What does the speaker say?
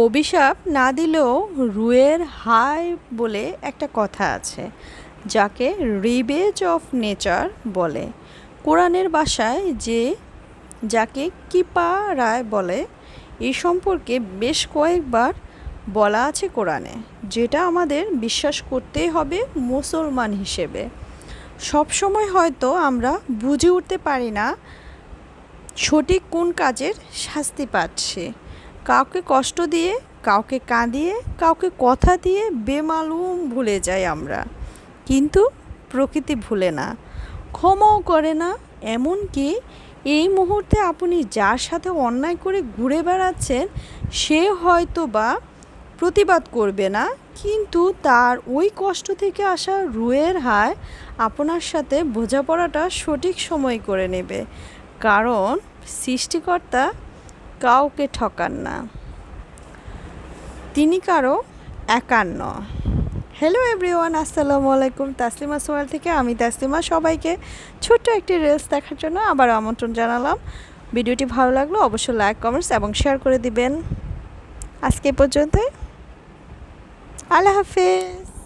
অভিশাপ না দিলেও রুয়ের হায় বলে একটা কথা আছে, যাকে রিবেজ অফ নেচার বলে। কোরআনের ভাষায় যাকে কিপা রায় বলে, এই সম্পর্কে বেশ কয়েকবার বলা আছে কোরআনে, যেটা আমাদের বিশ্বাস করতেই হবে মুসলমান হিসেবে। সবসময় হয়তো আমরা বুঝে উঠতে পারি না সঠিক কোন কাজের শাস্তি পাচ্ছে। কাউকে কষ্ট দিয়ে, কাউকে কাঁদিয়ে, কাউকে কথা দিয়ে বেমালুম ভুলে যাই আমরা, কিন্তু প্রকৃতি ভুলে না, ক্ষমাও করে না। এমনকি এই মুহূর্তে আপনি যার সাথে অন্যায় করে ঘুরে বেড়াচ্ছেন, সে হয়তো বা প্রতিবাদ করবে না, কিন্তু তার ওই কষ্ট থেকে আসা রুয়ের হায় আপনার সাথে বোঝাপড়াটা সঠিক সময় করে নেবে, কারণ সৃষ্টিকর্তা কাউকে ঠকান না, তিনি কারো একার নন। হ্যালো এভরিওয়ান, আসসালামু আলাইকুম। তাসলিমা সোয়াল থেকে আমি তাসলিমা সবাইকে ছোট্ট একটি রিলস দেখার জন্য আবার আমন্ত্রণ জানালাম। ভিডিওটি ভালো লাগলো অবশ্যই লাইক, কমেন্টস এবং শেয়ার করে দিবেন। আজকে পর্যন্ত, আল্লাহ হাফেজ।